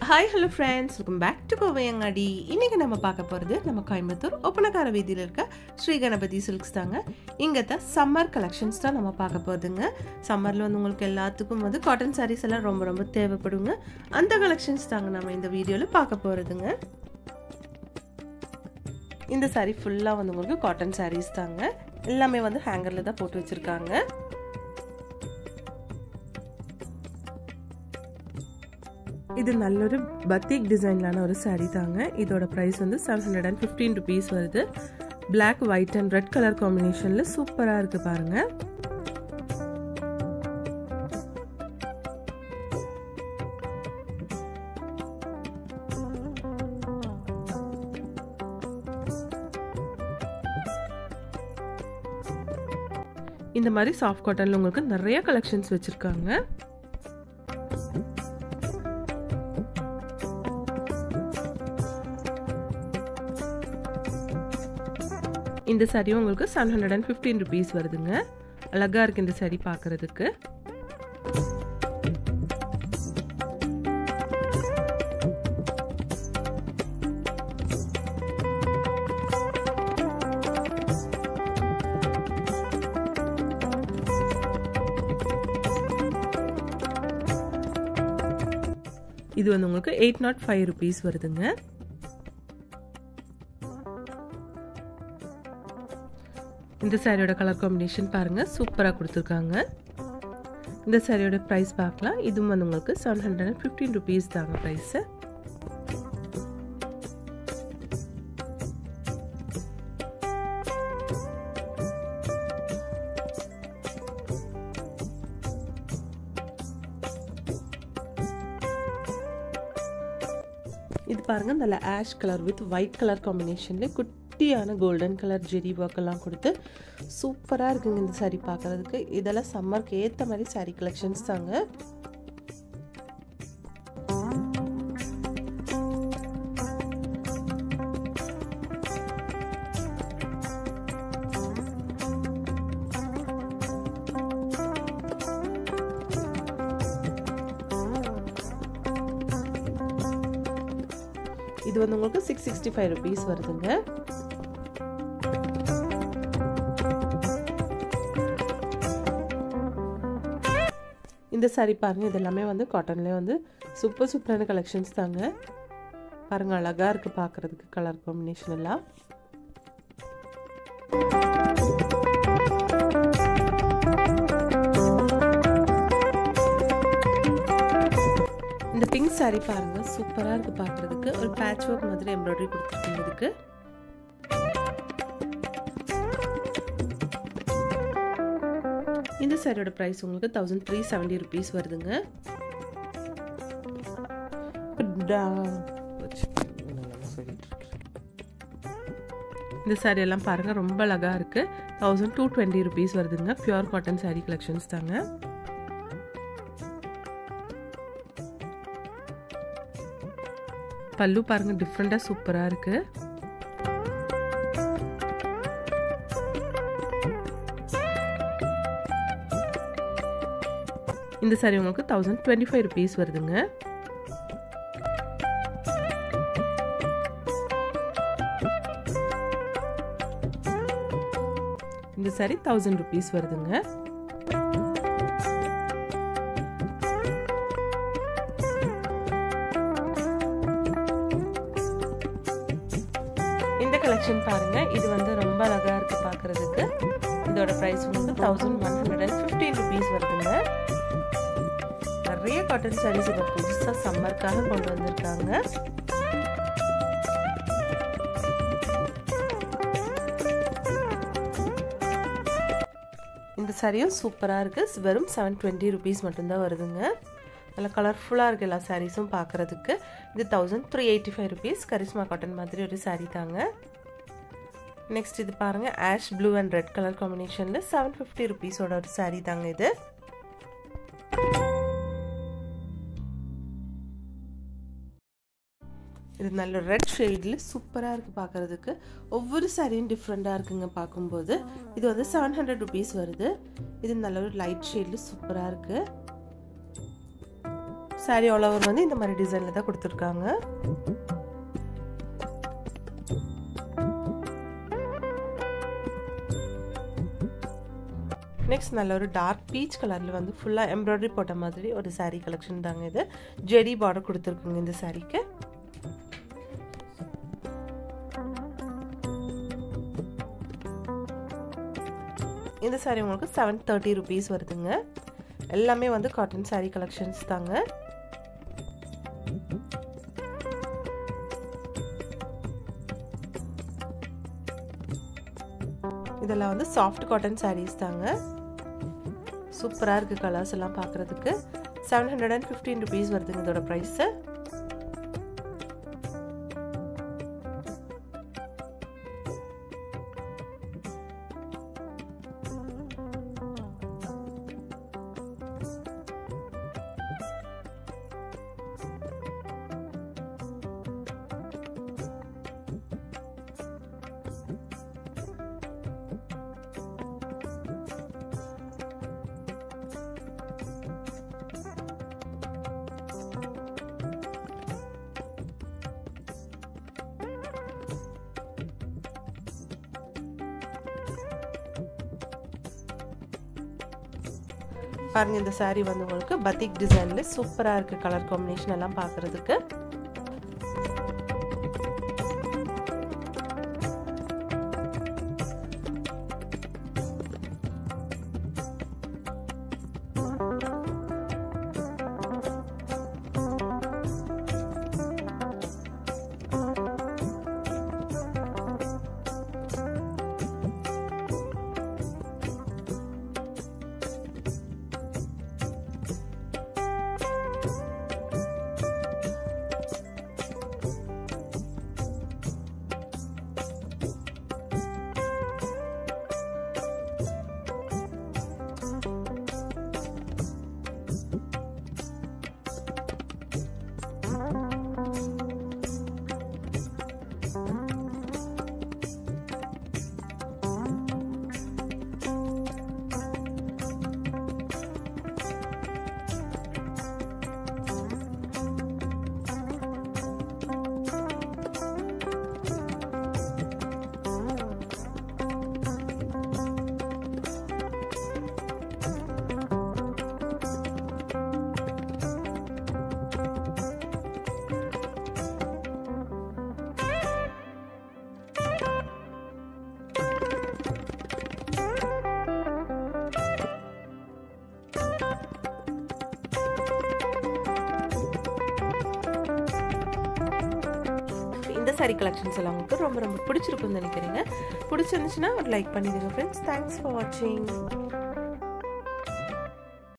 Hi, hello friends. Welcome back to Kovayangadi. இன்னைக்கு நம்ம பார்க்க போறது நம்ம கோயம்புத்தூர் ஒப்பனக்கார வீதியில இருக்க ஸ்ரீ கணபதி சில்க்ஸ் தாங்க. இங்கத சம்மர் கலெக்ஷன்ஸ் தான் நம்ம பார்க்க போறதுங்க. சம்மர்ல வந்து உங்களுக்கு எல்லாத்துக்கும் வந்து காட்டன் sarees எல்லாம் ரொம்ப தேவைப்படுங்க. அந்த கலெக்ஷன்ஸ் தாங்க நம்ம இந்த வீடியோல பார்க்க போறதுங்க. இந்த saree ஃபுல்லா வந்து உங்களுக்கு காட்டன் sarees தாங்க. எல்லாமே வந்து ஹேங்கர்ல தான் போட்டு வச்சிருக்காங்க. இது நல்லொரு பத்திக் டிசைன்லான ஒரு saree தாங்க. இதோட பிரைஸ் வந்து 715 rupees வருது. Black, white and red color காம்பினேஷன்ல சூப்பரா இருக்கு பாருங்க. இந்த மாதிரி சாஃப்ட் காட்டன்ல உங்களுக்கு நிறைய கலெக்ஷன்ஸ் வச்சிருக்காங்க. இந்த saree உங்களுக்கு 715 rupees வருதுங்க. அழகா இருக்கு இந்த saree பார்க்கிறதுக்கு. இது வந்து உங்களுக்கு 805 rupees வருதுங்க. இந்த சாரியோட கலர் காம்பினேஷன் பாருங்க சூப்பரா கொடுத்திருக்காங்க. இந்த சாரியோட பிரைஸ் பார்க்கலாம். இதுவும் வந்து உங்களுக்கு 715 rupees தாங்க பிரைஸ். இது பாருங்க நல்ல ash colour with white colour காம்பினேஷன்ல குட்டியான கோல்டன் கலர் ஜெரி ஒர்க் எல்லாம் கொடுத்து சூப்பரா இருக்குங்க இந்த saree பார்க்கிறதுக்கு. இதெல்லாம் சம்மருக்கு ஏத்த மாதிரி saree கலெக்ஷன்ஸ் தாங்க. இது வந்து உங்களுக்கு 665 rupees வருதுங்க. இந்த saree பாருங்க இது எல்லாமே வந்து காட்டன்லயே வந்து சூப்பரான கலெக்ஷன்ஸ் தாங்க. பாருங்க அழகா இருக்கு பார்க்கிறதுக்கு கலர் காம்பினேஷன் எல்லாம். இந்த பிங்க் saree பாருங்க சூப்பரா இருக்கு பார்க்கிறதுக்கு. ஒரு பேட்ச் ஒர்க் மாதிரி எம்ப்ராய்டரி கொடுத்திருக்கீங்க இதுக்கு. இந்த சாரியோட பிரைஸ் உங்களுக்கு 1370 rupees வருதுங்க. இந்த சாரி எல்லாம் பாருங்க ரொம்ப அழகா இருக்கு. 1220 rupees வருதுங்க. பியூர் காட்டன் சாரி கலெக்ஷன்ஸ் தாங்க. பல்லு பாருங்க டிஃபரெண்டா சூப்பரா இருக்கு. இந்த saree உங்களுக்கு 1025 rupees வருதுங்க. இந்த saree 1000 rupees வருதுங்க. இந்த கலெக்ஷன் பாருங்க இது வந்து ரொம்ப அழகா இருக்கு பார்க்கிறதுக்கு. இதோட பிரைஸ் வந்து 1115 rupees வருதுங்க. நிறைய காட்டன் sarees இப்ப புதுசா சம்மர்க்காக கொண்டு வந்திருக்காங்க. இந்த சாரியும் சூப்பரா இருக்கு. வெறும் 720 rupees மட்டும் தான் வருதுங்க. நல்ல கலர்ஃபுல்லா இருக்கு எல்லா சாரீஸும் பார்க்கிறதுக்கு. இது 1385 rupees கரிஷ்மா காட்டன் மாதிரி ஒரு saree தாங்க. நெக்ஸ்ட் இது பாருங்க ash blue and red colour காம்பினேஷன்ல 750 rupees ஓட ஒரு saree தாங்க இது. இது நல்ல ரெட் ஷேட்ல சூப்பரா இருக்கு பார்க்கிறதுக்கு. ஒவ்வொரு சாரியும் டிஃபரெண்டா இருக்குங்க பார்க்கும்போது. இது வந்து 700 rupees வருது. இது நல்ல ஒரு லைட் ஷேட்ல சூப்பரா இருக்கு. saree all over வந்து இந்த மாதிரி டிசைன்ல தான் கொடுத்திருக்காங்க. நெக்ஸ்ட் நல்ல ஒரு டார்க் பீச் கலர்ல வந்து ஃபுல்லா எம்ப்ராய்டரி போட்ட மாதிரி ஒரு saree கலெக்ஷன் தாங்க இது. ஜெரி பார்டர் கொடுத்திருக்குங்க இந்த சாரிக்கு. இந்த saree உங்களுக்கு 730 rupees வருதுங்க. எல்லாமே வந்து காட்டன் saree collections தாங்க. இதெல்லாம் வந்து சாஃப்ட் காட்டன் sarees தாங்க. சூப்பரா இருக்கு கலர்ஸ் எல்லாம் பார்க்கிறதுக்கு. 715 rupees வருதுங்க இதோட பிரைஸ். பாருங்க இந்த saree வந்து உங்களுக்கு பத்திக் டிசைன்ல சூப்பரா இருக்கு கலர் காம்பினேஷன் எல்லாம் பார்க்கிறதுக்கு. இந்த saree collections எல்லாம் உங்களுக்கு ரொம்ப ரொம்ப பிடிச்சிருக்கும்னு நினைக்கிறேன். பிடிச்சிருந்துச்சுன்னா ஒரு லைக் பண்ணிடுங்க ஃப்ரெண்ட்ஸ். தேங்க்ஸ் ஃபார் வாட்சிங்.